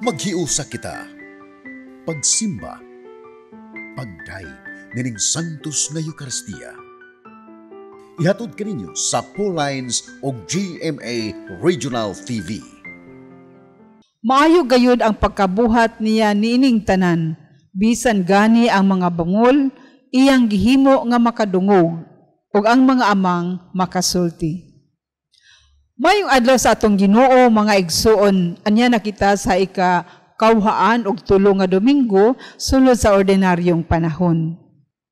Maghiusa kita, pagsimba, pagdaig nining Santos nga Eucharistia. Ihatod kaninyo sa Pauline's o GMA Regional TV. Maayo gayud ang pagkabuhat niya niining tanan, bisan gani ang mga bungol, iyang gihimo nga makadungog, ug ang mga amang makasulti. Mayong adlaw sa atong Ginoo mga igsuon, anya nakita sa ika-kauhaan og 3 nga Domingo sulod sa ordinaryong panahon.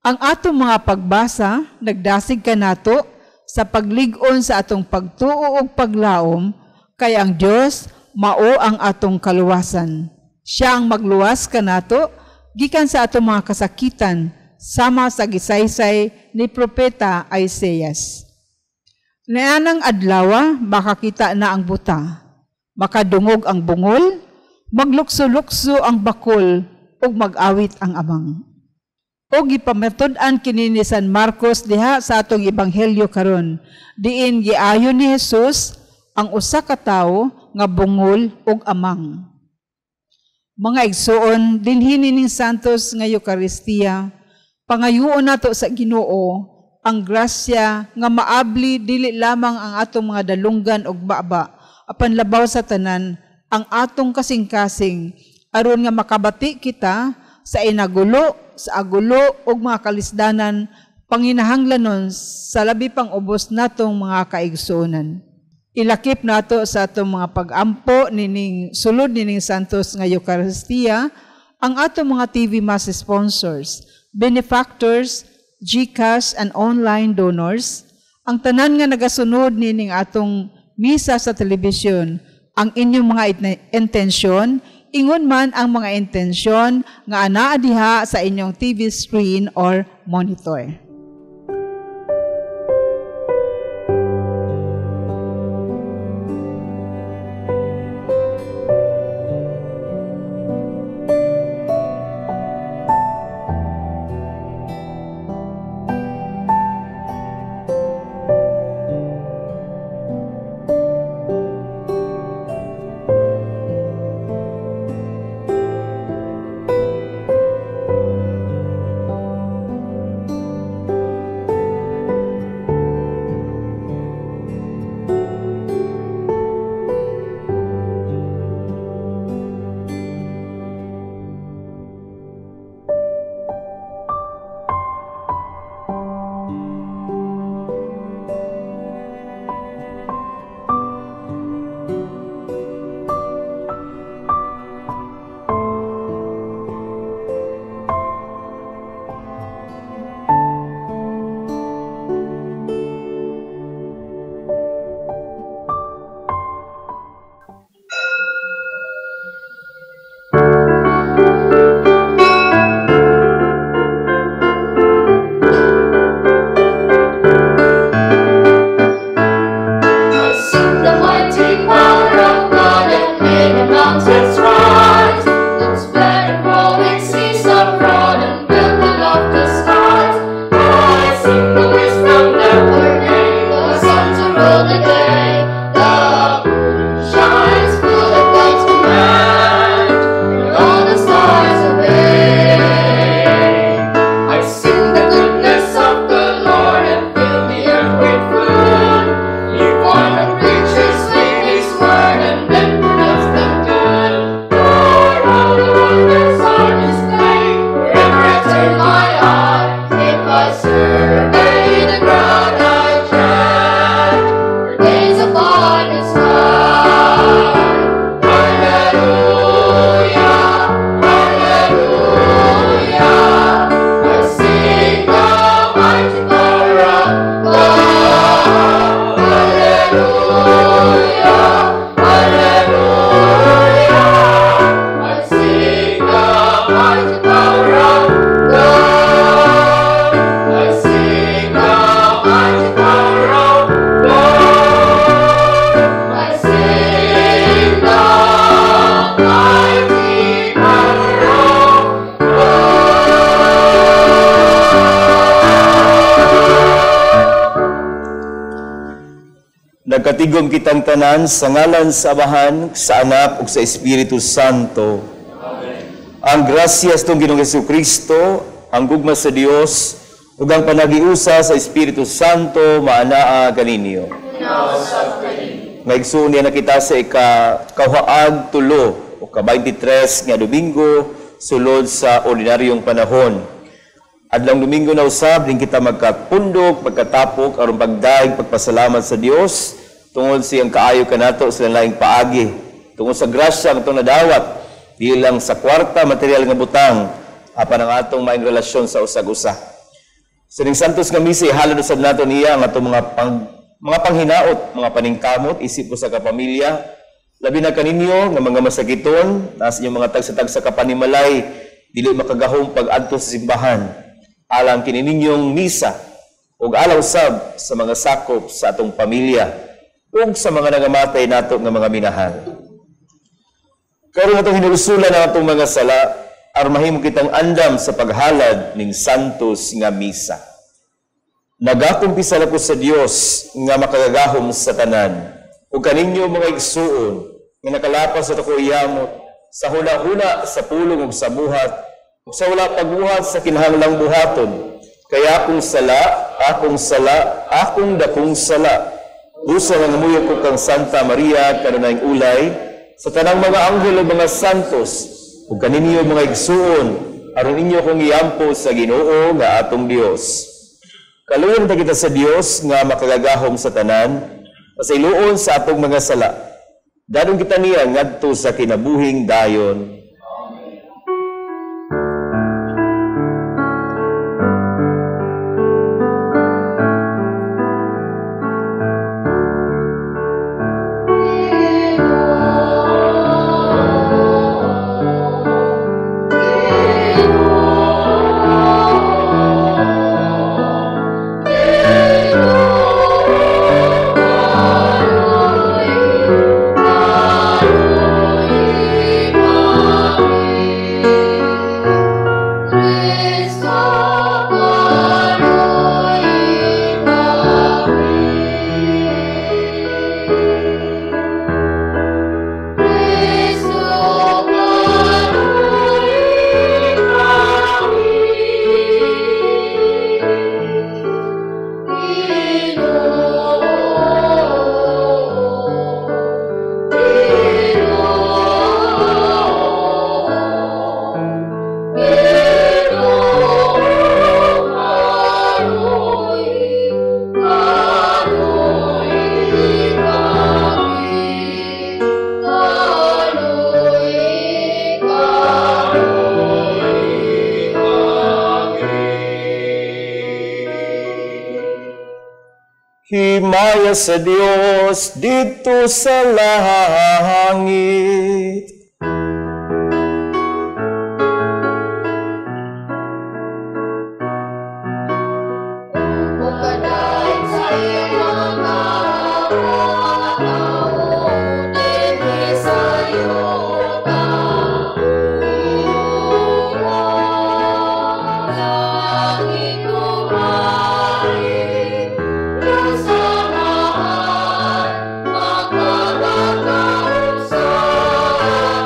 Ang atong mga pagbasa nagdasig kanato sa paglig-on sa atong pagtuo ug paglaom kay ang Dios mao ang atong kaluwasan. Siya ang magluwas kanato gikan sa atong mga kasakitan sama sa gisaysay ni propeta Isaias. Naanang adlaw, makakita na ang buta, makadungog ang bungol, maglukso-lukso ang bakol, ug mag-awit ang amang. O gipametod-an kini ni San Marcos diha sa atong ebanghelyo karon, diin giayon ni Jesus ang usa ka tawo nga bungol ug amang. Mga igsuon, dinhi ning Santos nga Eucharistia, pangayuon nato sa Ginoo ang grasya nga maabli dili lamang ang atong mga dalunggan ug baba, apan labaw sa tanan ang atong kasing-kasing aron nga makabati kita sa inagulo, sa agulo ug mga kalisdanan panginahanglanon sa labi pang ubos natong mga kaigsuonan. Ilakip nato sa atong mga pag-ampo nining sulod nining Santos nga Eucharistia ang atong mga TV Mass sponsors, benefactors, GCash and online donors, ang tanan nga nagasunod nining atong misa sa telebisyon, ang inyong mga intensyon, ingon man ang mga intensyon nga anaa diha sa inyong TV screen or monitor. Pagtigom kitang tanan sa ngalan sa Amahan, sa Anak ug sa Espiritu Santo. Ang grasyas tong Ginoong Jesucristo, ang gugma sa Dios ug ang panagiusa sa Espiritu Santo maanaa kaninyo. Maigsoon niya na kita sa ikakauhaag tulo o ka-23 nga Domingo sulod sa ordinaryong panahon. Adlang Domingo na usab din kita magkapundok, pagkatapok aron pagdaig pagpasalamat sa Dios tungod siyang kaayo kanato sa laing paagi. Tungod sa grasya nga itong nadawat, di lang sa kwarta material nga butang, apan ang atong maing relasyon sa usag-usa. Sa ning santos nga misa ihalad usab nato niya ang atong mga panghinaot, mga paningkamot isip ko sa kapamilya, labi na kaninyo nga mga masakiton, nasa inyong mga tagsa-tagsa kapanimalay, dili makagahong pag-adto sa simbahan. Alang kinininyong misa ug alaw sab sa mga sakop sa atong pamilya ug sa mga nagamatay nato nga mga minahal. Karon atong hinusulan ang atong mga sala aron mahimo kitang andam sa paghalad ning santos nga misa. Nagakumpisa ko sa Dios nga makagagahom sa tanan ug kaninyo mga igsuon nga nakalapas sa ako iyamot sa hula-hula sa pulong ug sa buhat sa wala pagbuhat sa kinahanglang buhaton, kaya akong sala, akong dakong sala. Usa nga namuyok ko kang Santa Maria, kanunayng ulay, sa tanang mga anghel o mga santos, ug kaninyo mga igsuon, aron inyo kong iampo sa Ginoo nga atong Dios. Kaluyon ta kita sa Dios nga makagagahom sa tanan, pasayloon sa atong mga sala. Dadong kita niya ngadto sa kinabuhing dayon. Himaya sa Dios dito sa langit. Pagkadaig sa iyong mga tao, dili sa iyong langit kumari. Samahan, magkagagawsan.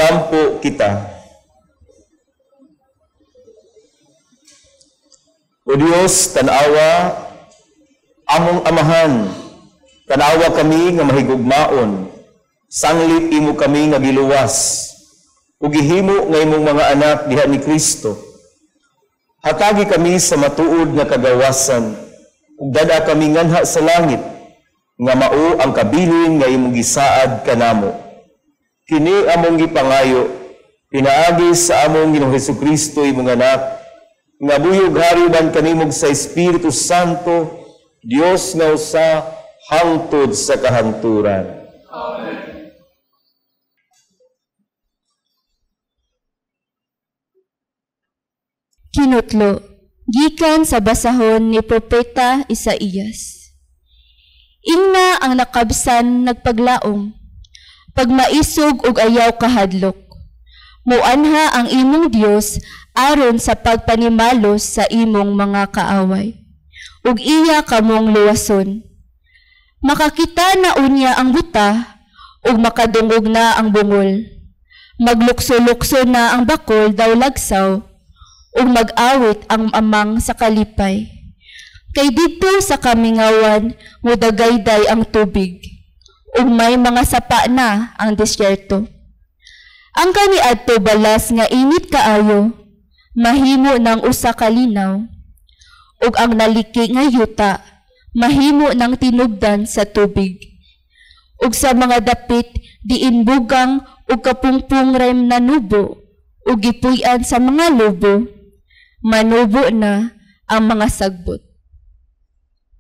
lampo kita. O Dios, tanawa among amahan, tanawa kami nga mahigugmaon, sanglit imo kami nga giluwas, ug gihimo nga imong mga anak diha ni Kristo. Hatagi kami sa matuod nga kagawasan, ug dada kami nganha sa langit, nga mao ang kabilin nga imong gisaad kanamo. Kini among gipangayo, pinaagi sa among Ginoong Hesukristo imong anak, nga buyog hariban kanimog sa Espiritu Santo, Dios nga usa hangtod sa kahanturan. Amen. Kinutlo, gikan sa basahon ni Propeta Isaías. Ingna ang nakabsan nagpaglaom, pagmaisog ug ayaw kahadlok. Muanha ang imong Dios aron sa pagpanimalos sa imong mga kaaway, ug iya kamong luwason. Makakita na unya ang buta, ug makadungog na ang bungol. Maglukso-lukso na ang bakol daw lagsaw, ug mag-awit ang amang sa kalipay. Kay dito sa kamingawan, mudagayday ang tubig, ug may mga sapa na ang disyerto. Ang kaniadto balas nga init kaayo, mahimo ng usa ka linaw, ug ang naliki nga yuta, mahimo ng tinubdan sa tubig. Ug sa mga dapit, diin bugang ug kapungpung rem na nubo, ug gipuy-an sa mga lubo, manubo na ang mga sagbot.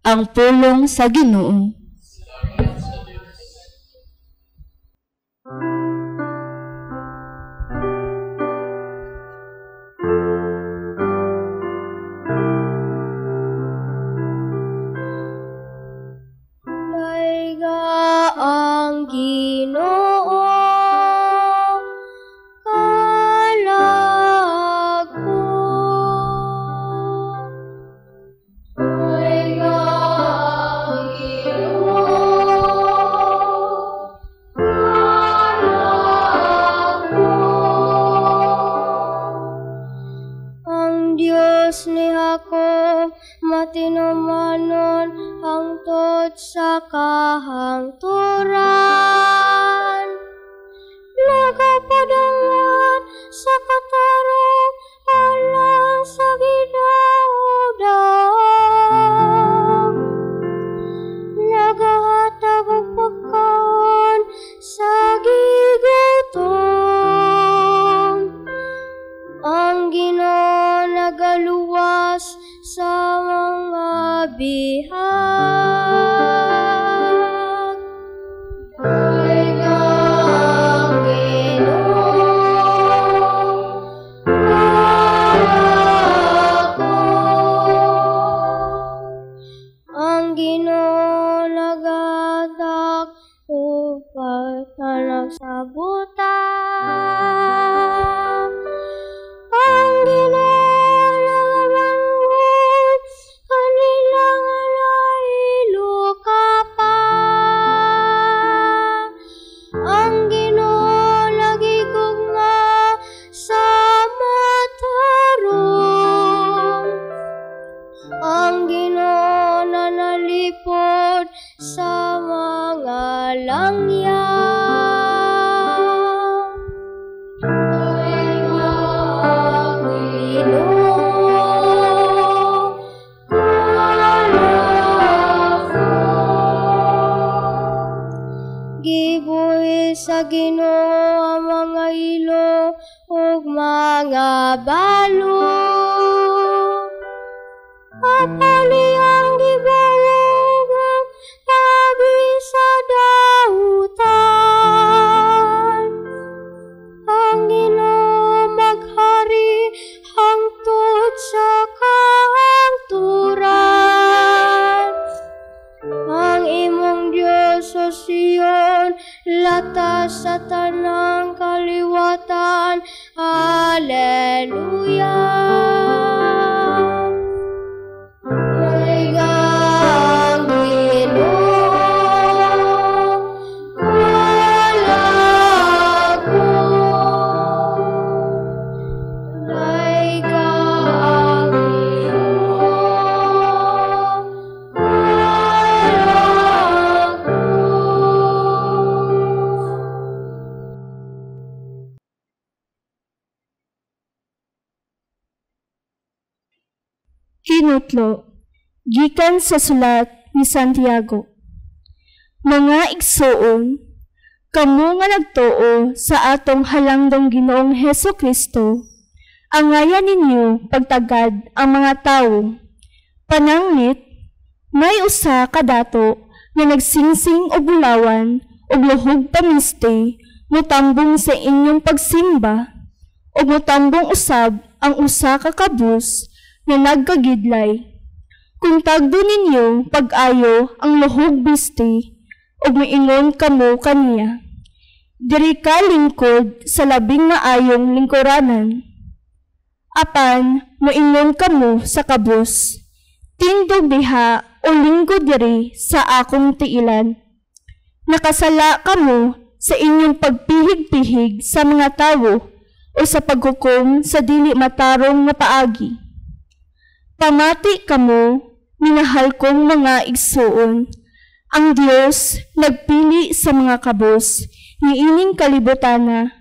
Ang pulong sa Ginoo. Ang Ginoo kalag ko. Maiga ang Ginoo kalag ko. Ang Diyos ni Jacob matinumanon hangtod sa kahangturan. Nagapadangan sa katarong alang sa gidaudan. Nagahatag og pagkaon sa gigutom. Ang Ginoo nagaluwas sa mga bihag. Maiga ang Ginoo kalag ko. Ang Ginoo nagadak upang tanang sa buta. Ang Ginoo nagabangon kanilang nailukapa. Ang Ginoo nagigugma sa matarong. Ang Ginoo nanalipod sa mga langyam. Maiga ang Ginoo kalag ko. gibuhi sa Ginoo ang mga ilo ug mga balo. Kapali ang gibawog ug tabi sa dautan. Ang Ginoo maghari hangtod sa kahangturan. Ang imong Diyos o Sion, latas sa tanang kaliwatan. Hallelujah. Maiga ang Ginoo kalag ko. tinutlo, gikan sa sulat ni Santiago. Mga igsoon, kamo nga nagtuo sa atong halangdong Ginoong Hesukristo, angayan ninyo pagtagad ang mga tawo. Pananglit, may usa kadato nga nagsingsing o bulawan o luhog pamiste, mutambong sa inyong pagsimba, o mutambong usab ang usa ka kabus nga nagkagidlay. Kung tagdo ninyo pag-ayo ang luhog biste, o maingon kamo kaniya, diri ka lingkod sa labing maayong lingkuranan. Apan, maingon kamo sa kabus, tindog diha o lingkod diri sa akong tiilan. Nakasala kamo sa inyong pagpihig-pihig sa mga tawo o sa paghukom sa dili matarong nga paagi. Pamati kamo, minahal kong mga igsoon, ang Diyos nagpili sa mga kabos ni ining kalibutana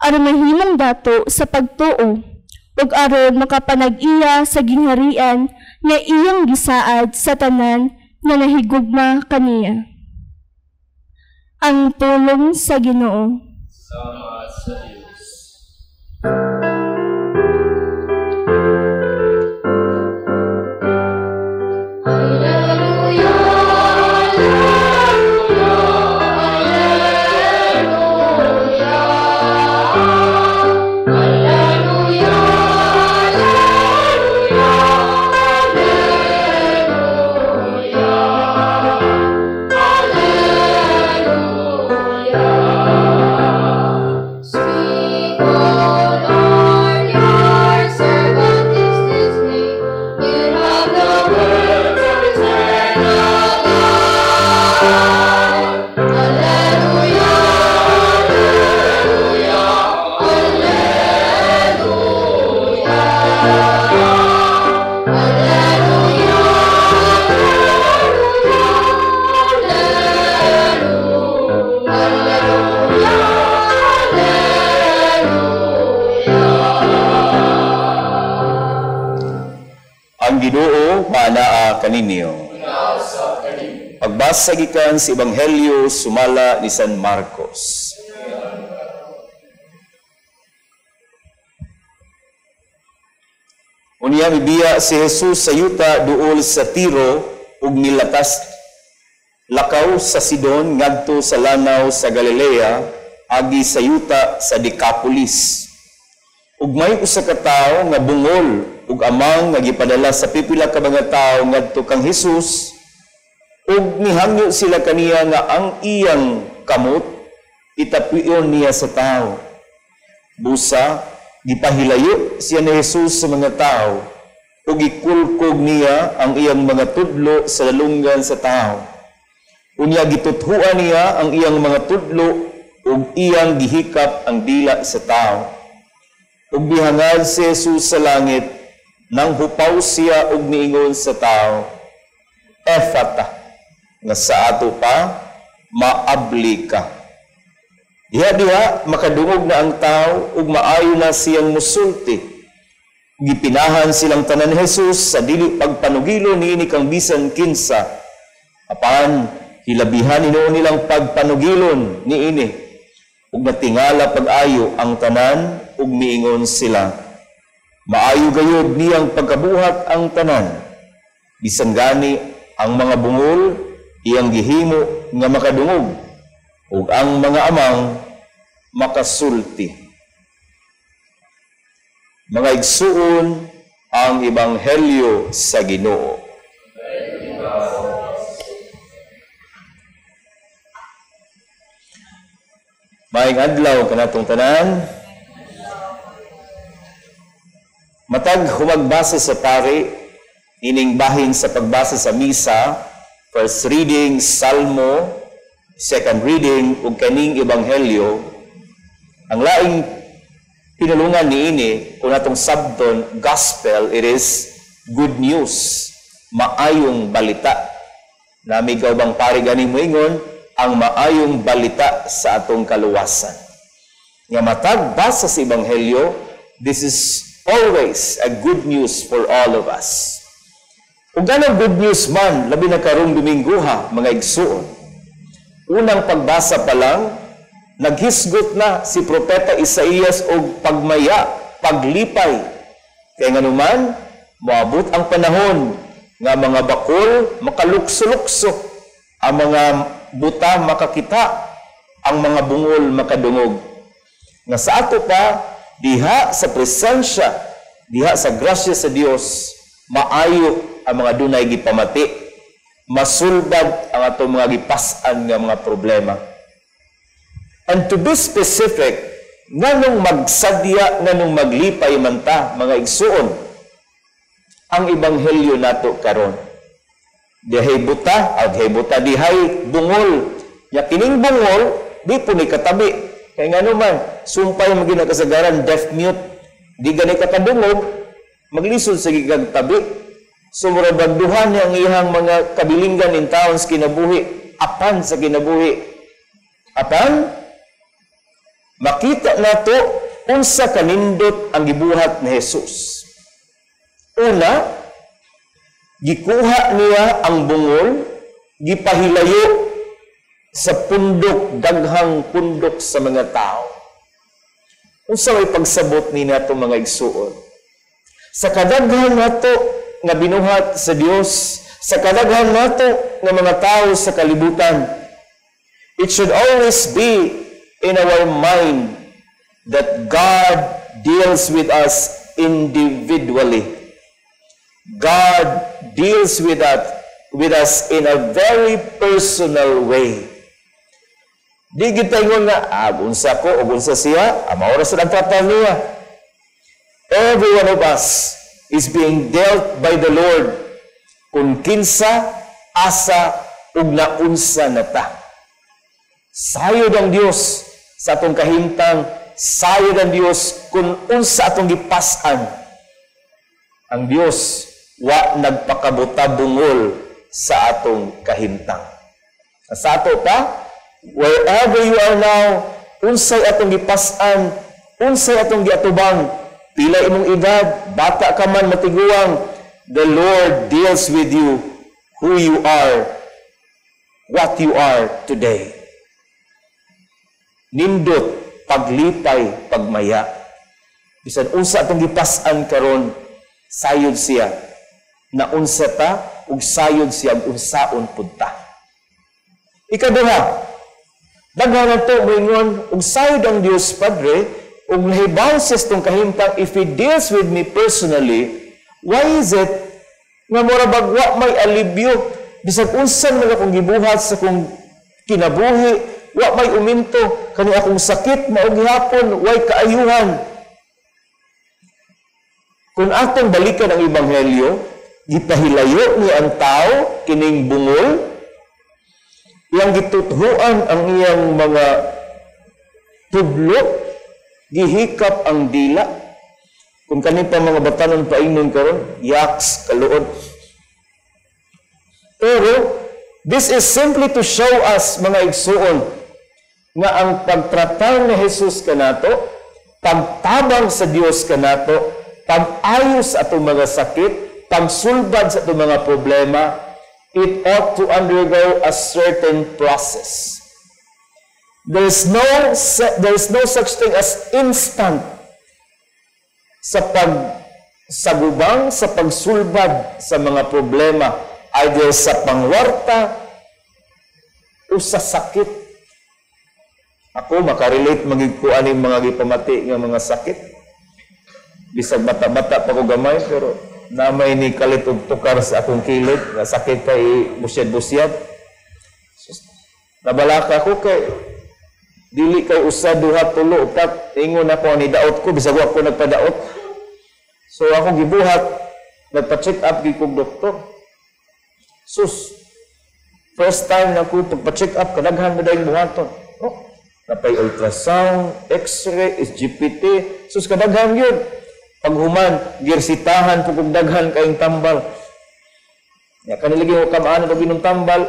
aron mahimong dato sa pagtuo ug aron makapanag-iya sa gingharian nga iyang gisaad sa tanan nga nahigugma kaniya. Ang pulong sa Ginoo. Salamat sa Diyos. Ginoo manaa kaninyo. Pagbasa gikan sa Ebanghelyo sumala ni San Marcos. Unya mibiya si Jesus sa yuta duol sa Tiro ug milatas lakaw sa Sidon ngadto sa lanaw sa Galilea agi sa yuta sa Decapolis. Ug may usa ka tawo nga bungol ug amang nga gipadala sa pipila ka mga tawo ngadto kang Hesus ug mihangyo sila kaniya nga ang iyang kamot itapion niya sa tawo. Busa gipahilayo siya ni Hesus sa mga tawo ug gikulkog niya ang iyang mga tudlo sa lalunggan sa tawo. Unya gituthuan niya ang iyang mga tudlo ug iyang gihikap ang dila sa tawo. Ug bihangad si Jesus sa langit, nang hupaw siya ug niingon sa tawo, Ephata, nga sa ato pa, maabli ka. Diha makadungog na ang tawo ug maayo na siyang musulti. Gipinahan silang tanan ni Jesus sa dili pagpanugilo niini kang bisan kinsa. Apan hilabihan hinuon nilang pagpanugilon niini. Ug natingala pag-ayo ang tanan ug miingon sila, maayo gayud niyang pagkabuhat ang tanan. Bisan gani ang mga bungol iyang gihimo nga makadungog ug ang mga amang makasulti. Mga igsuon ang Ebanghelyo sa Ginoo. Maayong adlaw kanatong tanan. Matag humagbasa sa pari, ining bahin sa pagbasa sa misa, first reading, Salmo, second reading, ug kaning Ebanghelyo, ang laing pinulungan niini, kung natong sabton, gospel, it is good news, maayong balita. Namigaw bang pari ganing moingon, ang maayong balita sa atong kaluwasan. Nga matag basa sa Ebanghelyo, this is always a good news for all of us. Ug ganang good news man, labi na karong Domingo ha, mga igsuon. Unang pagbasa pa lang, naghisgot na si Propeta Isaías og pagmaya, paglipay. Kaya nga naman, moabot ang panahon nga mga bakol makalukso-lukso, ang mga buta makakita, ang mga bungol makadungog. Nga sa ato pa, diha sa presensya, diha sa grasya sa Dios, maayo ang mga dunay gipamati, masulbad ang ato mga gipas-an nga mga problema. And to be specific, nganong magsadya, nganong maglipay man ta, mga igsuon, ang ebanghelyo nato karon. Dihay buta, dihay bungol. Ya kining bungol, di po ni katabi. Kaya nga naman, sumpay maging kasagaran, deaf mute, di gani kakadungog, maglisod sa gigag tabi. Sumurabagduhan niya ang iyang mga kabilinggan in taon sa kinabuhi, apan sa kinabuhi. Apan, makita nato unsa kanindot ang gibuhat ni Jesus. Una, gikuha niya ang bungol, gipahilayo sa pundok, daghang pundok sa mga tao. Unsa may pagsabot ni nato mga igsuon? Sa kadaghan nato nga binuhat sa Dios, sa kadaghan nato nga mga tao sa kalibutan, it should always be in our mind that God deals with us individually. God deals with us in a very personal way. Di kita ingon nga, unsa ko, o unsa siya, maura sa nagtratar niya. Every one of us is being dealt by the Lord kung kinsa, asa, ug naunsa na ta. Sayod ang Dios sa atong kahimtang, sayod ang Dios kung unsa atong gipas-an. Ang Dios wa nagpakabuta bungol sa atong kahimtang. Sa ato pa, wherever you are now, unsay atong gipas-an, unsay atong giatubang, pila imong edad, bata ka man, matiguang, the Lord deals with you who you are, what you are today. Nindot, paglipay, pagmaya. Bisan unsa atong gipas-an karon, sayod siya. Na unsa ta, ug sayod siya ug unsaon pud ta. Ikaduha, daghan to moingon, ug sayod ang Dios Padre, ug nahibaw sa itong kahimtang, if He deals with me personally, why is it nga mura bagwa may alibyo? Bisag unsan man akong gibuhat sa akong kinabuhi, wa may uminto, kani akong sakit, maog gihapon, way kaayuhan. Kung atong balikan ang ebanghelyo, gipahilayo ni ang tao, kining bungol, iyang gitutuhuan ang iyang mga tudlo, gihikap ang dila. Kung kanin pa mga batanon paingnon karon, yaks, kaluod. Pero, this is simply to show us, mga igsuon, nga ang pagtratar ni Jesus kanato, pagtabang sa Dios kanato, pag-ayos sa atong mga sakit, pagsulbad sa atong mga problema, it ought to undergo a certain process. There is no such thing as instant sa pagsagubang, sa pagsulbad sa mga problema, either sa pangwarta o sa sakit. Ako makarelate magig ko aning mga gipamati nga mga sakit. Bisag bata-bata pa ko gamay, pero namay ni kalit og tukar sa akong kilid nga sakit kay busyad-busyad. Nabalaka ko kay dili kay usa, duha, tulo, upat, ingon ako ni daot ko, bisag ako nagpadaot. So ako gibuhat, nagpa-check up gikog doktor. Sus, first time na ko pagpa-check up, kadaghan na dahil buhaton. Oh, napay ultrasound, x-ray, SGPT, sus kadaghan yun. Paghuman, girsitahan, pugog daghan kayong tambal. Ya, kanilagi mo kamaan na pag tambal,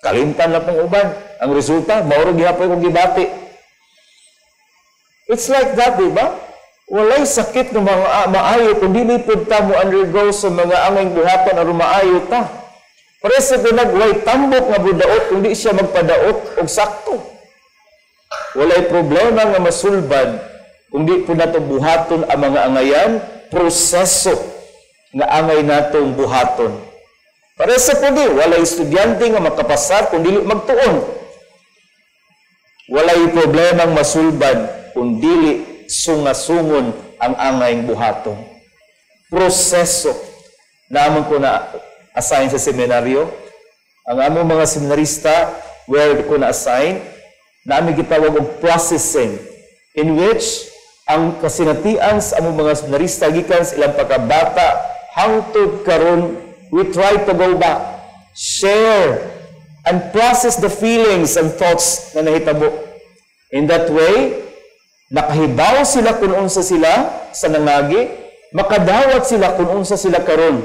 kalimtan na pang uban. Ang resulta, maurog gihapon kong gibati. It's like that, di ba? Walay sakit ng mga maayo kung dili pud ta mo undergo sa mga angay buhaton aron maayo ta. Pero sa pinagway tambok nga budaot kung di siya magpadaot og sakto. Walay problema nga masulbad kung di pud nato buhaton ang mga angayan, proseso nga angay natong buhaton. Para sa pudi, walay estudyante nga makapasar kung dili magtuon. Walay problemang masulbad kung dili sungasungon ang angay buhaton. Proseso. Naman ko na assign sa seminaryo. Ang among mga seminarista, where ko na assign, namin gitawag og processing, in which ang kasinatian sa among mga seminarista gikan sa ilang pagkabata hangtod karon, we try to go back, share, and process the feelings and thoughts na nahitabo. In that way, nakahibaw sila kung unsa sila sa nangagi, makadawat sila kung unsa sila karon.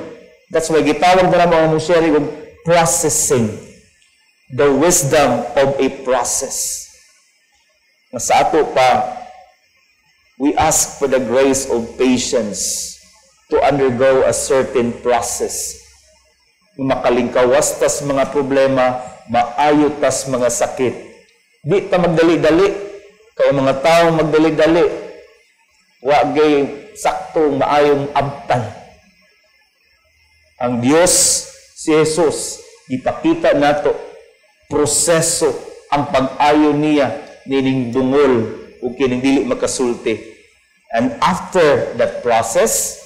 That's why gitawag na mga sharing of processing, the wisdom of a process. Sa ato pa, we ask for the grace of patience to undergo a certain process. Makalingkawas tas mga problema, maayo tas mga sakit. Di ta magdali-dali. Kaya mga taong magdali-dali, wagay saktong maayong abtan. Ang Diyos, si Jesus, ipakita nato proseso ang pag-ayo niya nining dungol o kining dili makasulti. And after that process,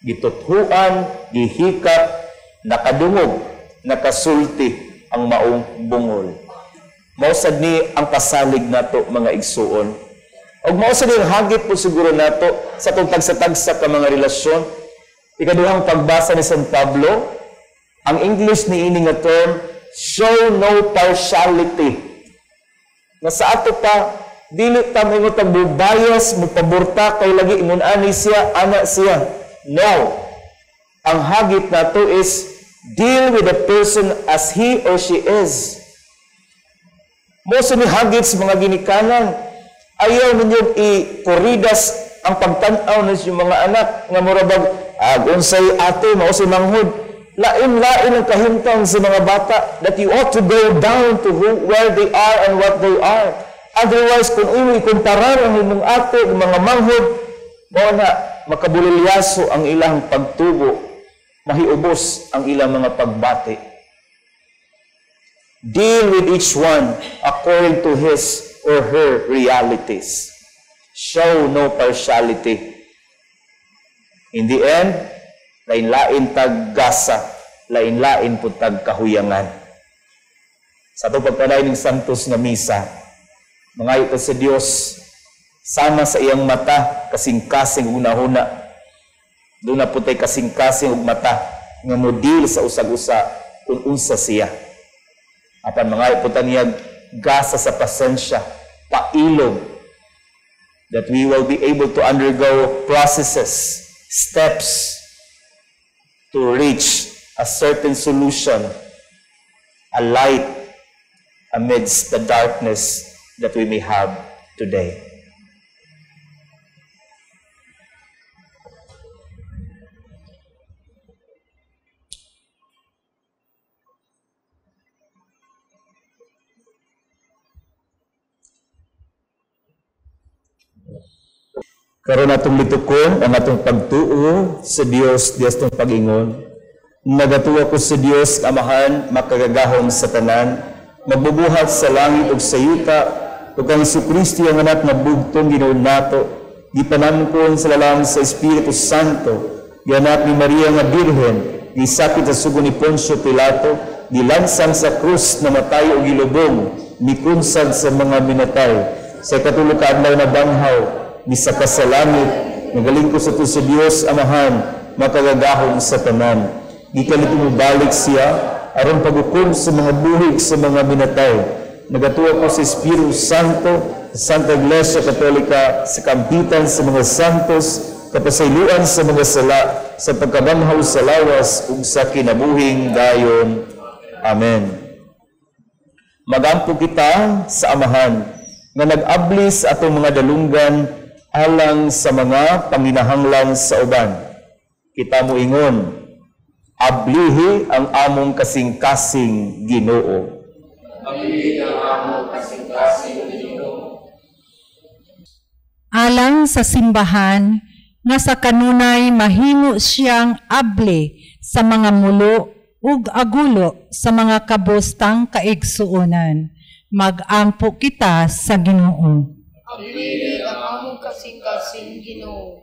gituthuan, gihikap, nakadungog, nakasulti ang maong bungol. Mausad ni ang kasalig nato mga igsuon. Og mausad ni hagit po siguro nato sa itong tagsa-tagsa ka mga relasyon. Ikaduhang pagbasa ni San Pablo, ang English ni ini nga term, show no partiality. Na sa ato pa, dili ta mingot ang bias, mupaburta kay lagi ingon ani siya, ana siya. No. Ang hagit nato is deal with the person as he or she is. Moso ni hagit sa mga ginikanan, ayaw ninyo i-puridas ang pagtanaw ng mga anak nga murabag, unsay ate, mausay manghod. Lain-lain ang kahimtang sa mga bata that you ought to go down to where they are and what they are. Otherwise, kung ikumparar ang inyong ate, ang mga manghod, mo na makabulilyaso ang ilang pagtubo, mahiubos ang ilang mga pagbati. Deal with each one according to his or her realities. Show no partiality. In the end, lain-lain tag-gasa, lain-lain po tag-kahuyangan. Sa ito pagkanay ng Santos nga Misa, mga ito sa Diyos, sama sa iyang mata, kasing-kasing una-una. Doon na po tayo kasing-kasing og mata, nga model sa usag-usa, kung unsa siya. Apan mga iputaniyag gasa sa pasensya, pailog, that we will be able to undergo processes, steps, to reach a certain solution, a light amidst the darkness that we may have today. Karon atong litukon ang atong pagtuo sa Dios, Dios tong pag-ingon. Nagatuwa ko sa Dios, Amahan, makagagahom sa tanan, magbubuhat sa langit ug sa yuta, ug ang Jesucristo ang anak nga bugtong Ginoon nato, gipanangkon sa lalang sa Espiritu Santo, gianak ni Maria nga Birhen, gisakit sa sugo ni Poncio Pilato, gilansang sa krus na matay ug gilubong, mikunsad sa mga minatay, sa katulog kaadlaw na banghaw, misaka sa langit, nagaling ko sa to sa Dios, Amahan, makagagahom sa tanan. Gikalit mo balik siya, aron paghukom sa mga buhig sa mga minatay. Nagatuwa ko sa Espiritu Santo, sa Santa Iglesia Katolika, sa kampitan sa mga santos, kapasayloan sa mga sala, sa pagkabanghaw sa lawas, ug sa kinabuhing dayon. Amen. Magampo kita sa Amahan, nga nag-abli sa atong mga dalunggan, alang sa mga panginahanglan sa uban. Kita mo ingon, ablihi ang among kasing-kasing Ginoo. Alang sa simbahan, nga sa kanunay mahimo siyang able sa mga mulo ug agulo sa mga kabustang kaigsuonan. Mag-ampo kita sa Ginoo. Ablihi ang among kasing-kasing Ginoo.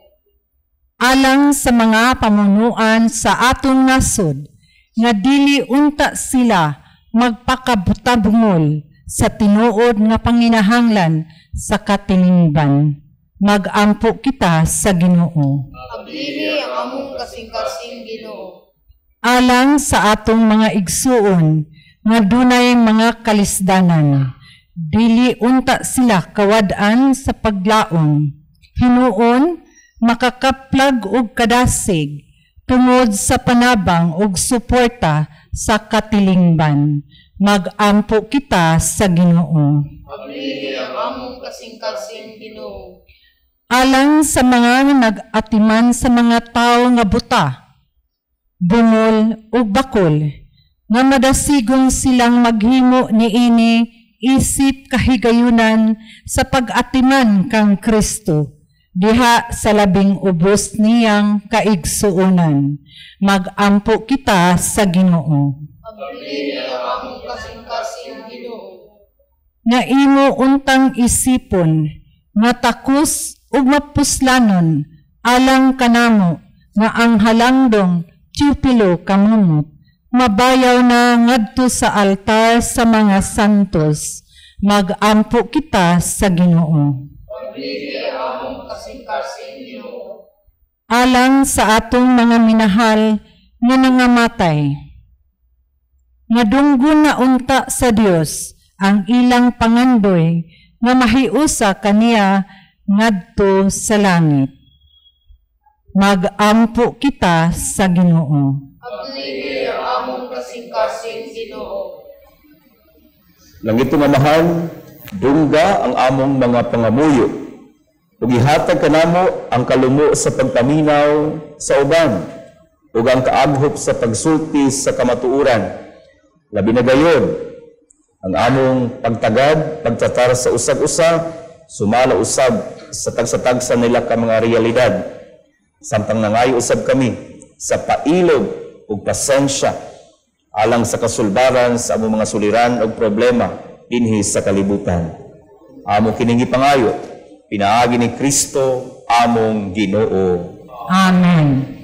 Alang sa mga pamunuan sa atong nasod, nga dili unta sila magpakabutabungol sa tinuod nga panginahanglan sa katilingban. Mag-ampo kita sa Ginoo. Ablihi ang among kasing-kasing Ginoo. Alang sa atong mga igsuon, nga dunay mga kalisdanan, dili unta sila kawad-an sa paglaom. Hinuon, makakaplag og kadasig, tungod sa panabang og suporta sa katilingban. Mag-ampo kita sa Ginoo. Ablihi ang among kasing-kasing Ginoo. Alang sa mga nag-atiman sa mga tao nga buta, bungol ug bakol, nga madasigon silang maghimo niini isip kahigayunan sa pag-atiman kang Kristo, diha sa labing ubos niyang kaigsuonan. Mag-ampo kita sa Ginoo. Ablihi ang among kasing-kasing Ginoo. Nga imo untang isipon, nga takos ug mapuslanon, alang kanamo, nga ang halangdong tiyupilo kamumot, mabayaw na ngadto sa altar sa mga santos. Mag-ampo kita sa Ginoo. Ablihi ang among kasing-kasing Ginoo. Alang sa atong mga minahal nga nangamatay, nga dunggon na unta sa Dios ang ilang pangandoy, nga mahiusa kaniya ngadto sa langit. Mag-ampo kita sa Ginoo. Ablihi ang among kasing-kasing Ginoo. Langit mamahan, dungga ang among mga pangamuyo. Ug ihatag kanamo ang kalumo sa pagpaminaw sa uban, ug ang kaaghop sa pagsulti sa kamatuoran. Labi na gayon, ang among pagtagad, pagtatar sa usag-usa, sumala usab sa tagsa-tagsa nila ka mga realidad. Samtang nangayo usab kami sa pailog ug pasensya alang sa kasulbaran sa among mga suliran ug problema dinhi sa kalibutan. Amo kining gipangayo, pinaagi ni Kristo among Ginoo. Amen.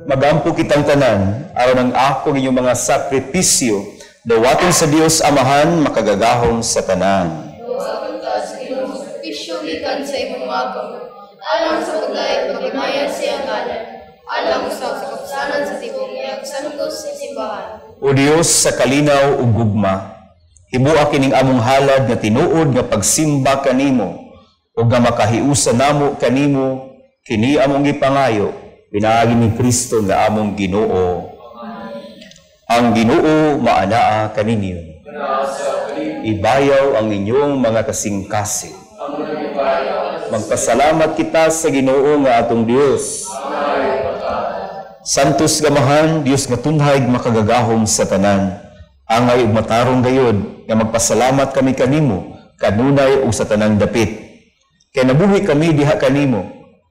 Magampo kitang tanan, aron ang ako inyong mga sakripisyo, dawaton sa Dios Amahan, makagagahom sa tanan. Sa kantas, Ginoo, sakripisyo gikan sa imong mga kamot. Alang sa paglayag paghimayan siyang ngalan. Alang usab sa kapusanan sa tibok niya, santos sa simbahan. O Dios sa kalinaw ug gugma, hibua kining among halad nga tinuod nga pagsimba kanimo, ug nga makahiusa namo kanimo kini among gipangayo pinaagi ni Kristo nga among Ginoo. Ang Ginoo maanaa kaninyo. Ibayaw ang inyong mga kasing-kasing. Magpasalamat kita sa Ginoo nga atong Dios. Santos gamahan, Dios nga tunhay makagagahom sa tanan. Angay ug matarong gayod nga magpasalamat kami kanimo kanunay ug sa tanang dapit. Kay nabuhi kami diha kanimo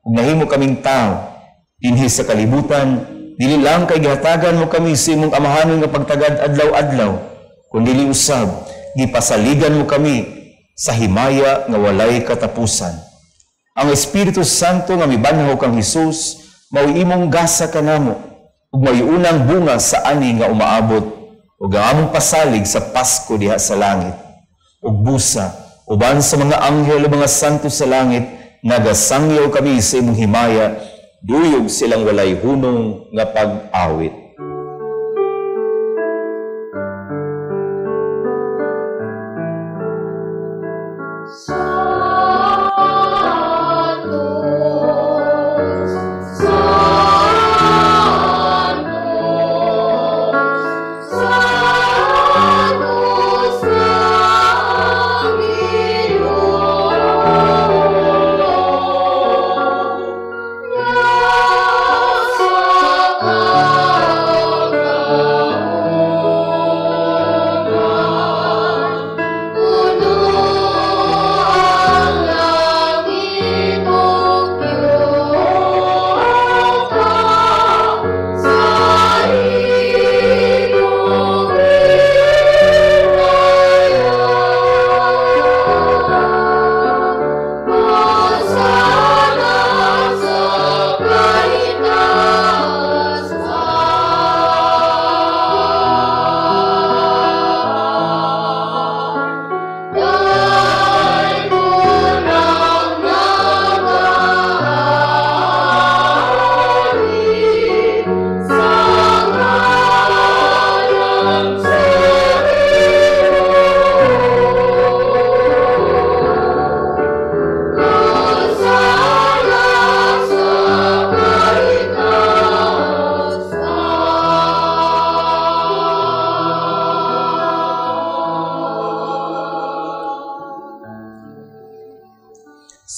ug nahimo kaming tao dinhi sa kalibutan, dili lang kay gihatagan mo kami sa imong amahanon nga pagtagad adlaw-adlaw, kundi usab gipasaligan mo kami sa himaya nga walay katapusan. Ang Espiritu Santo nga mibanhaw kang Hesus mao imong gasa kanamo ug mayunang bunga sa ani nga umaabot ug ang among pasalig sa Pasko diha sa langit. Ug busa uban sa mga anghel o mga santo sa langit nagasangyaw kami sa imong himaya, duyog silang walay hunong nga pag-awit.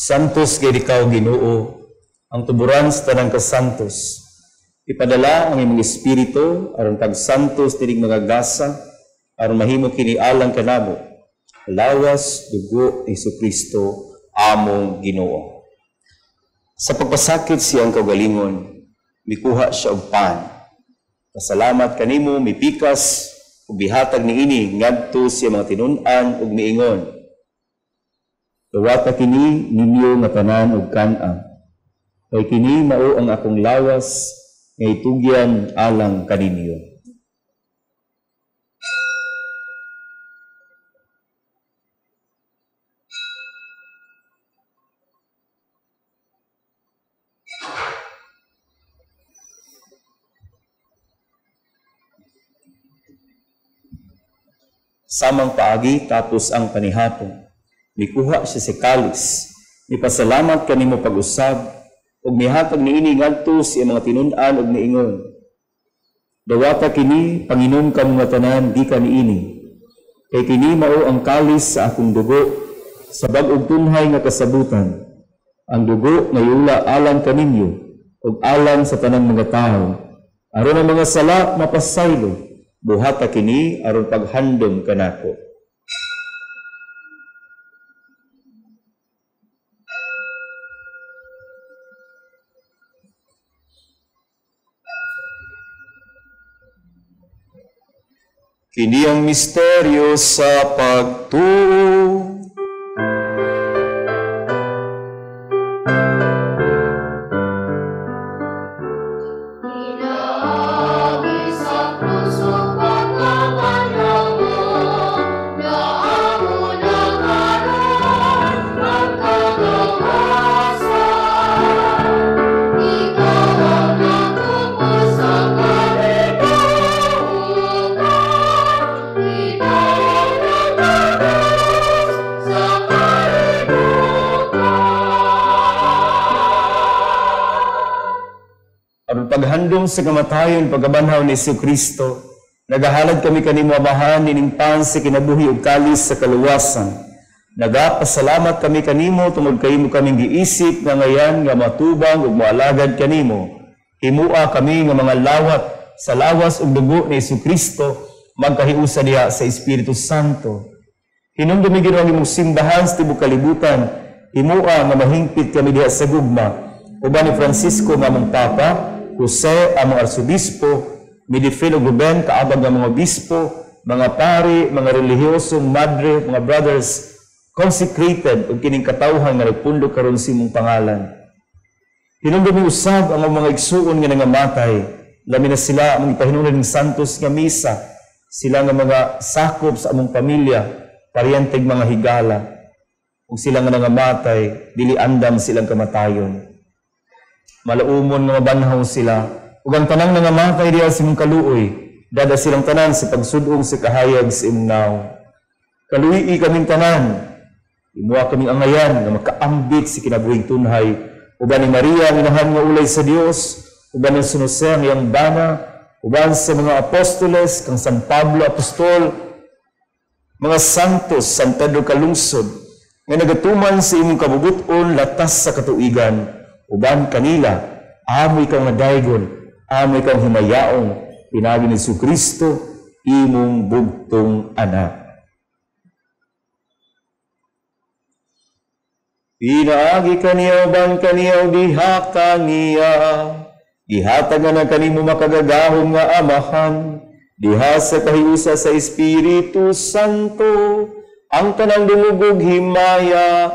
Santos kay ikaw Ginoo, ang tuburan sa tanang kasantos. Ipadala ang imong espiritu aron kag santos tinig mga gasa aron mahimo kini alang kanamo. Lawas dugo ni Jesucristo among Ginoo. Sa pagpasakit siyang kaugalingon, mikuha siya og pan. Pasalamat kanimo mipikas ug bihatag niini ngadto sa mga tinun-an ug miingon. Dawata kini ninyo nga tanan ug kan-ang. Kay kini mao ang akong lawas nga itugyan alang kaninyo. Samang paagi tapos ang panihapon. Mikuha siya si kalis, mipasalamat kanimo pag-usab, ug mihatag niini ngadto sa mga tinun-an ug niingon. Dawata kini Panginom ka mga tanan di ka niini. Kay kini mao ang kalis sa akong dugo, sa bag-og tunhay nga kasabutan. Ang dugo nga yula alang kaninyo ug alang sa tanang mga tawo. Aron ang mga sala mapasaylo, buhata kini aron paghandom kanako. Kini ang misteryo sa pagtuo. Ikaw ang paghandom sa kamatayon pagkabanhaw ni Jesucristo, nagahalad kami kanimo amahan nining pan sa kinabuhi ug kalis sa kaluwasan. Nagapasalamat kami kanimo tungod kaymo kaming giisip nga ngayan nga matubang ug moalagad kanimo. Himua kami nga mga lawat sa lawas ug dugo ni Jesucristo magkahiusa diha sa Espiritu Santo. Hinumdum mi gid ang imong simbahan sa tibuok kalibutan. Himua nga mahingpit kami diha sa gugma. Uban ni Francisco nga among Papa, Jose among Arsobispo, Midifil ug Ruben kaabag nga mga obispo, mga pari, mga relihiyosong madre, mga brothers, consecrated ug kining katawhan nga nagpundok karon sa imong pangalan. Hinumdum mi usab ang mga igsuon nga nangamatay, labi na sila among ipahinunan ning santos nga misa, sila nga mga sakop sa among pamilya, paryenteng mga higala, ug sila nga nangamatay, dili andam silang kamatayon. Malaumon nga mabanhaw sila, ug ang tanang nangamatay diha sa imong kaluoy, dada silang tanan sa pagsudong sa kahayag sa imong naw. Kaluyi kaming tanan, imuha kaming angayan nga makaambit sa kinabuhing tunhay, uban ni Maria ang inahan nga ulay sa Dios, uban ni San Jose ang iyang bana, uban sa mga apostoles, kang San Pablo apostol, mga santos, San Pedro kalungsod, nga nagatuman sa imong kabubuton latas sa katuigan, uban kanila, amoy kang madaygon, amoy kang himayaong, pinagi ni Jesucristo, imong bugtong anak. Pinaagi kaniya, uban kaniya, diha kaniya, ihatag na kanimo makagagahom nga amahan, diha sa kahiusa sa Espiritu Santo, ang tanang dumugog himaya,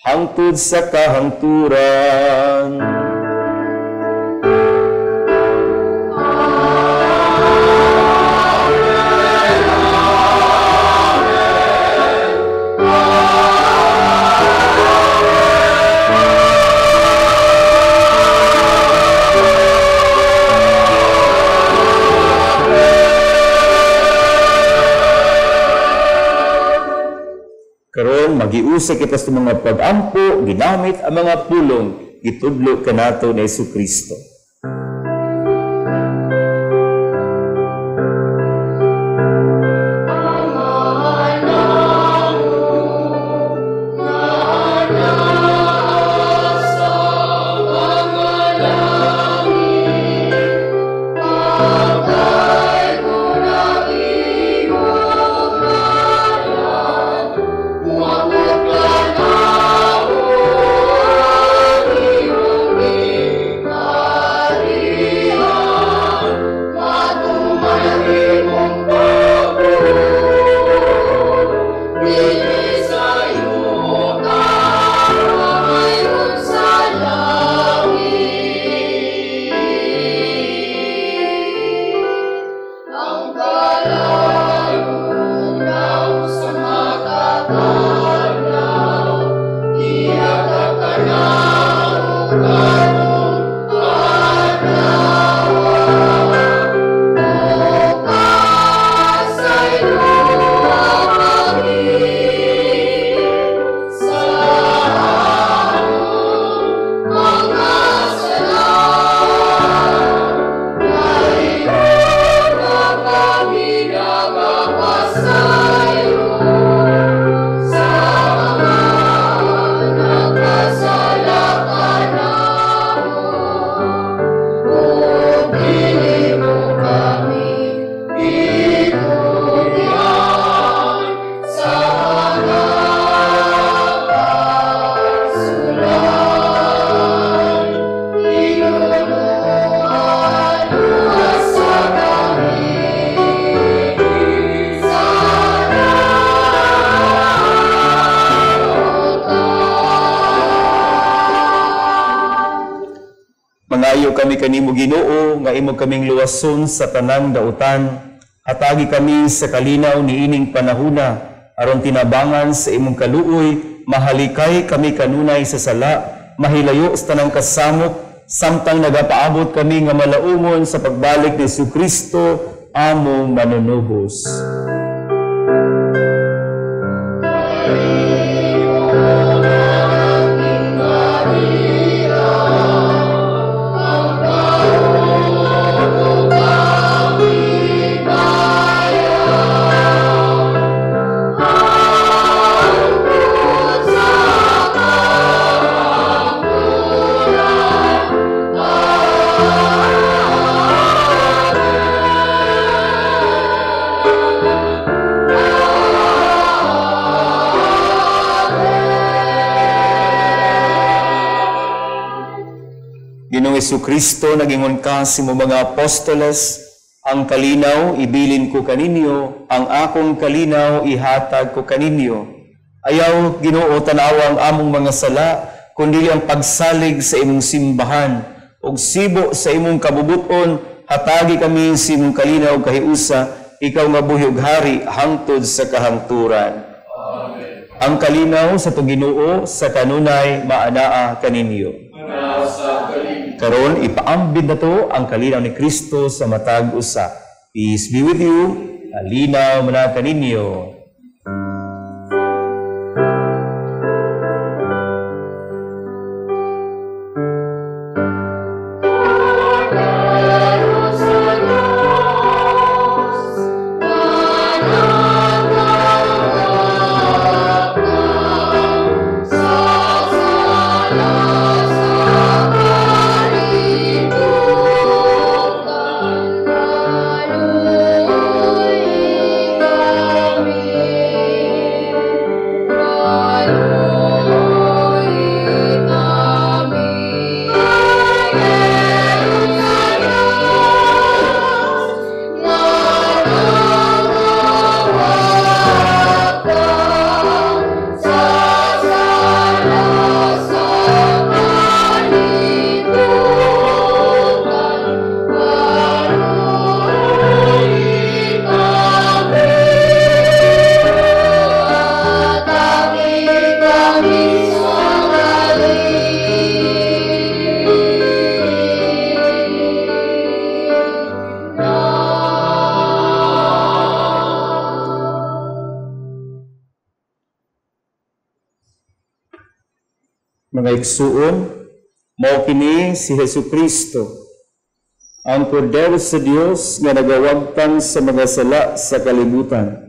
hangtod sa kahangturan. Karon magiusa kita sa mga pag-ampo ginamit ang mga pulong itudlo kanato ni Jesucristo. Mangayo kami kanimo Ginoo nga imo kaming luwason sa tanang dautan, hatagi kami sa kalinaw niining panahuna aron tinabangan sa imong kaluoy, mahalikay kami kanunay sa sala, mahilayo sa tanang kasamok, samtang nagapaabot kami nga malaumon sa pagbalik ni Jesucristo among manunubos. Oh Ginoong Jesucristo, nagingon ka sa mga apostoles, ang kalinaw ibilin ko kaninyo, ang akong kalinaw ihatag ko kaninyo. Ayaw, Ginoo, tanawa ang among mga sala, kundi ang pagsalig sa imong simbahan, ug sibo sa imong kabubuton, hatagi kami sa imong kalinaw kahiusa, ikaw nga buhi ug hari hangtod sa kahangturan. Amen. Ang kalinaw sa Ginoo sa kanunay maanaa kaninyo. Karon ipaambid na to ang kalinaw ni Kristo sa matag usa. Peace be with you. Kalinaw man kaninyo. Mga igsuon, mao kini si Jesucristo, ang kordero sa Dios nga nagawagtan sa mga sala sa kalibutan.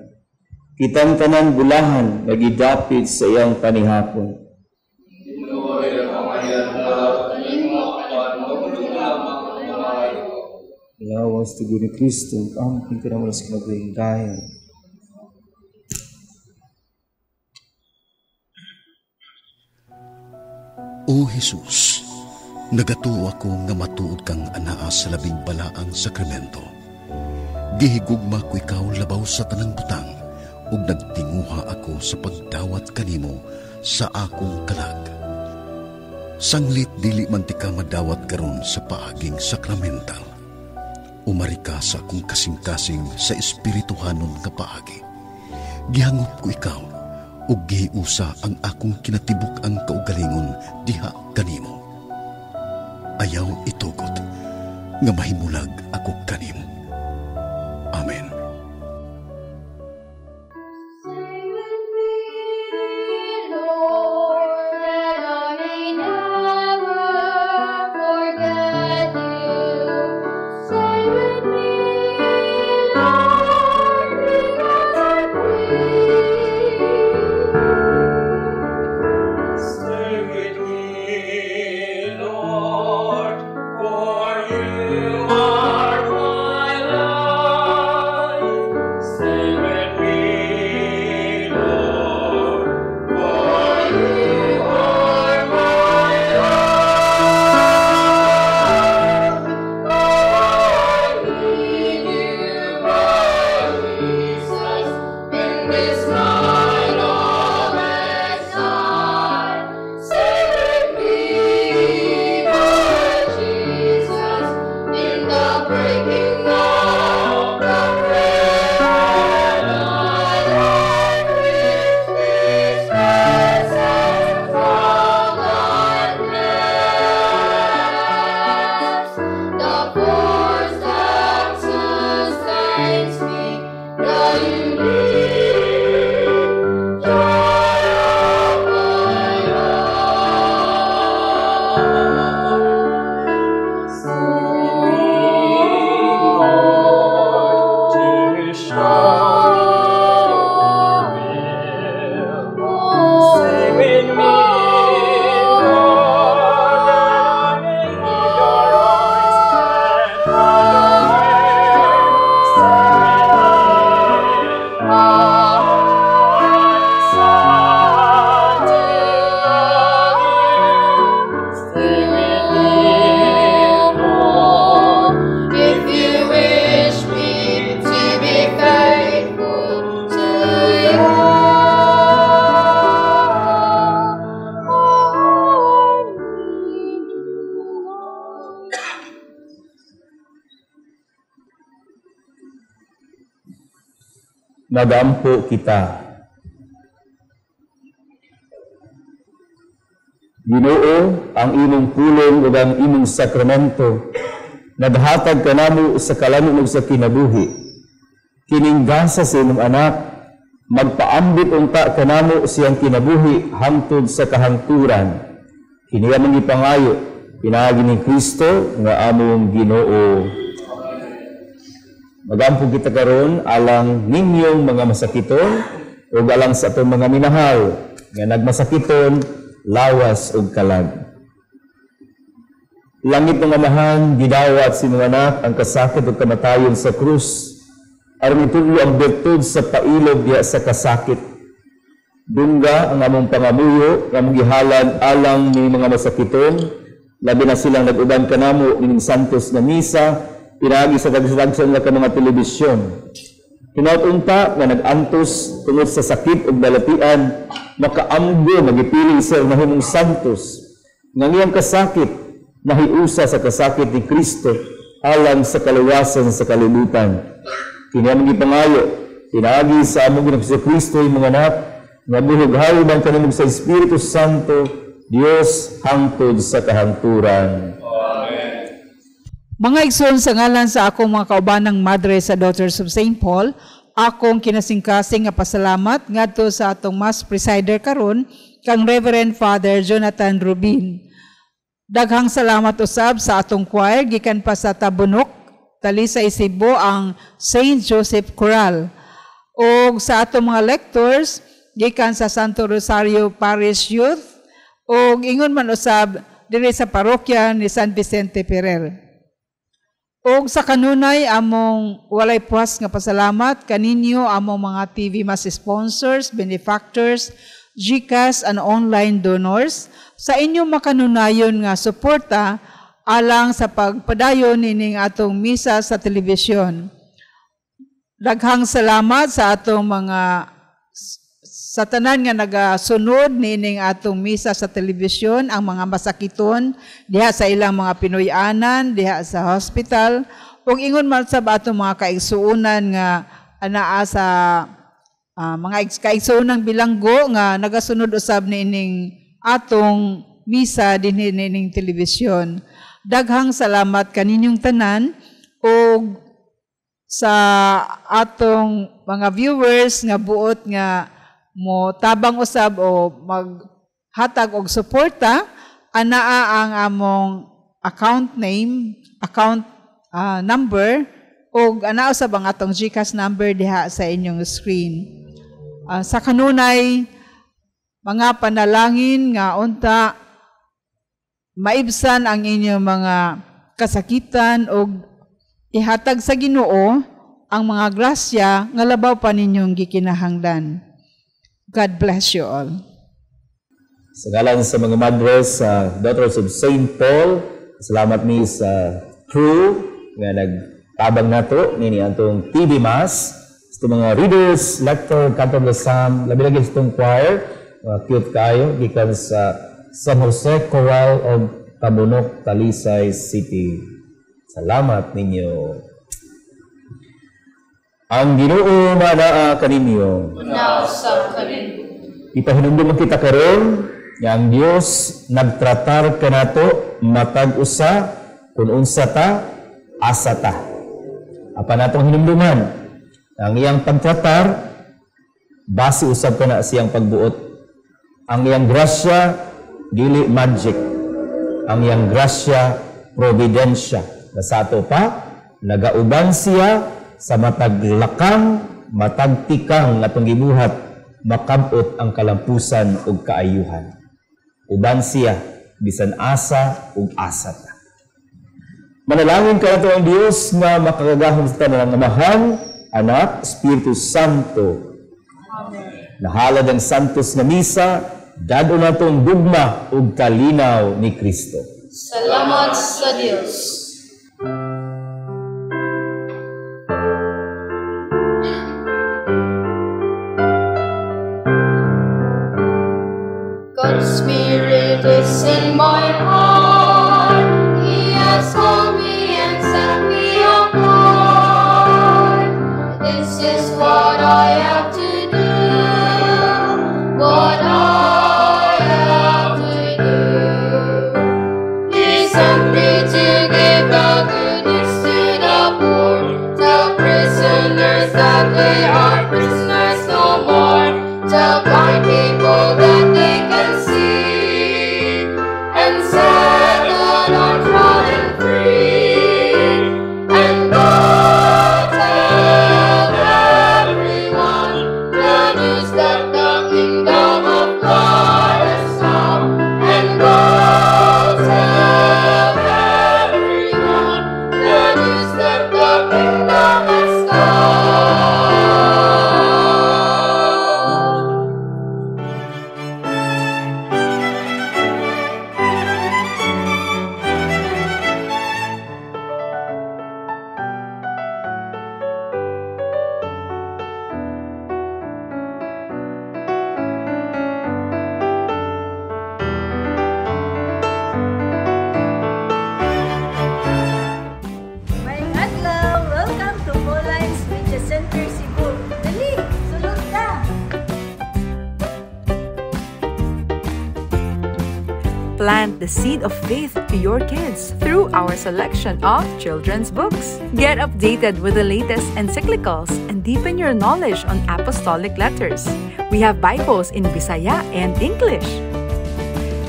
Kitang tanan bulahan nga gidapit sa iyang panihapon. Lawas tugo ni Kristo, ang pinakamalas kinagawing dayan. O Jesus, nagatuwa ko nga matuod kang anaa sa labing balaang sakramento. Gihigugma ko ikaw labaw sa tanang butang, ug nagtinguha ako sa pagdawat kanimo sa akong kalag. Sanglit dili man ti ka madawat karon sa paaging sakramental. Umari ka sa akong kasing-kasing sa espirituhanon nga paagi. Gihangop ko ikaw, ug giusa ang akong kinatibuk ang kaugalingon diha kanimo. Ayaw itugot nga mahimulag ako kanimo. Amen. For you are my love. Magampo kita. Ginoo, ang imong pulong ug ang imong sakramento naghatag kanamo sa kalamon ug sa kinabuhi. Kining gasa sa imong anak magpaambit unta kanamo siyang kinabuhi hangtod sa kahangturan. Kini among ipangayo pinaagi ni Kristo nga among Ginoo. Magampo kita karon alang ninyong mga masakiton ug alang sa atong mga minahal nga nagmasakiton lawas ug kalag. Langit ng amahan, gidawat si mga anak ang kasakit ug kamatayon sa krus, aron itulo ang bertud sa pailog diya sa kasakit. Dungga ang among pangamuyo, nga among gihalad alang ni mga masakiton, labi na silang nag-uban kanamo ning santos na misa, pinagi sa dagsa-dagsa nga mga telebisyon. Hinaut-unta nga nag-antos tungod sa sakit ug balatian, makaamgo magipiling sa mahimong santos nga ngiyang kasakit nahiusa sa kasakit ni Kristo alang sa kaluwasan sa kalibutan. Kini among gipangayo pinaagi sa among Ginoong Kristo mga anak nga buhog-hayod ang kanimog sa Espiritu Santo Dios hangtod sa kahangturan. Mga igsoon sa ngalan sa akong mga kaubanang madre sa Daughters of St. Paul, akong kinasingkasing nga pasalamat ngadto sa atong Mass Presider karon kang Reverend Father Jonathan Rubin. Daghang salamat usab sa atong choir gikan pa sa Tabunok, Talisay, Cebu ang St. Joseph Choral. O sa atong mga lectors gikan sa Santo Rosario Parish Youth o ingon man usab diri sa parokya ni San Vicente Ferrer. O sa kanunay among walay puas nga pasalamat kaninyo among mga TV Mass sponsors, benefactors, GCash and online donors sa inyong makanunayon nga suporta alang sa pagpadayon nining atong misa sa telebisyon. Daghang salamat sa atong mga sa tanan nga nagasunod nining atong misa sa telebisyon, ang mga masakiton diha sa ilang mga Pinoyanan, diha sa hospital, ug ingon man sa atong mga kaigsuonan nga anaa sa mga kaigsuonang bilanggo nga nagasunod usab nining atong misa dinhi nining telebisyon. Daghang salamat kaninyong tanan ug sa atong mga viewers nga buot nga mo tabang usab o maghatag og suporta, anaa ang among account name, account number, o anaa usab ang atong GCash number diha sa inyong screen. Sa kanunay, mga panalangin nga unta maibsan ang inyong mga kasakitan o ihatag sa Ginoo ang mga grasya nga labaw pa ninyong gikinahanglan. God bless you all. Sa ngalan sa mga madres sa Daughters of St. Paul, salamat mi sa crew nga nagtabang nato nini antong TV Mass, sa mga readers, lector, cantor of the Psalm, labi-lagi sa itong choir, cute kayo, gikan sa San Jose Choral of Tabunok, Talisay City. Salamat ninyo. Ang Ginoo manaa kaninyo. Nausap kanin. Ipahinumduman kita karon nga ang Dios nagtratar kanato matag usa kun unsa ta asa ta. Apan natong hinumduman ang iyang pagtratar base usab kana siyang pagbuot. Ang iyang grasya dili magic. Ang iyang grasya providensya. Nasato pa nagauban siya sa matag lakang, matag tikang nga itong gibuhat, makabot ang kalampusan ug kaayuhan. Uban siya, bisan asa ug asa ta. Manalangin ka nato ang Dios nga makagagahom sa tanan ng Amahan, Anak, Espiritu Santo. Amen. Nahalad ang santos na misa, dado natong dugma ug kalinaw ni Kristo. Salamat sa Dios. God's Spirit is in my heart. He has called me and set me apart. This is what I Plant the seed of faith to your kids through our selection of children's books. Get updated with the latest encyclicals and deepen your knowledge on apostolic letters. We have Bibles in Bisaya and English.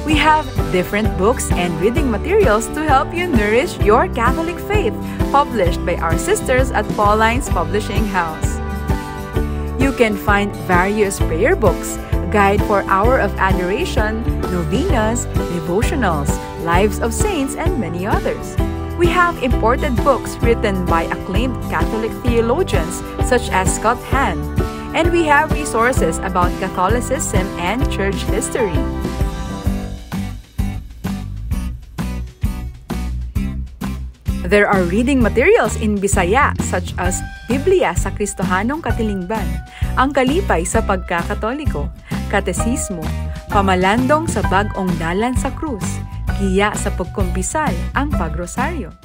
We have different books and reading materials to help you nourish your Catholic faith, published by our sisters at Pauline's Publishing House. You can find various prayer books, a guide for Hour of Adoration, novenas, devotionals, Lives of Saints, and many others. We have imported books written by acclaimed Catholic theologians such as Scott Hahn, and we have resources about Catholicism and church history. There are reading materials in Bisaya such as Biblia sa Kristohanong Katilingban, Ang Kalipay sa Pagkakatoliko, Katesismo, Pamalandong sa Bag-ong Dalan sa Krus, Giya sa Pagkumpisal, ang Pagrosaryo.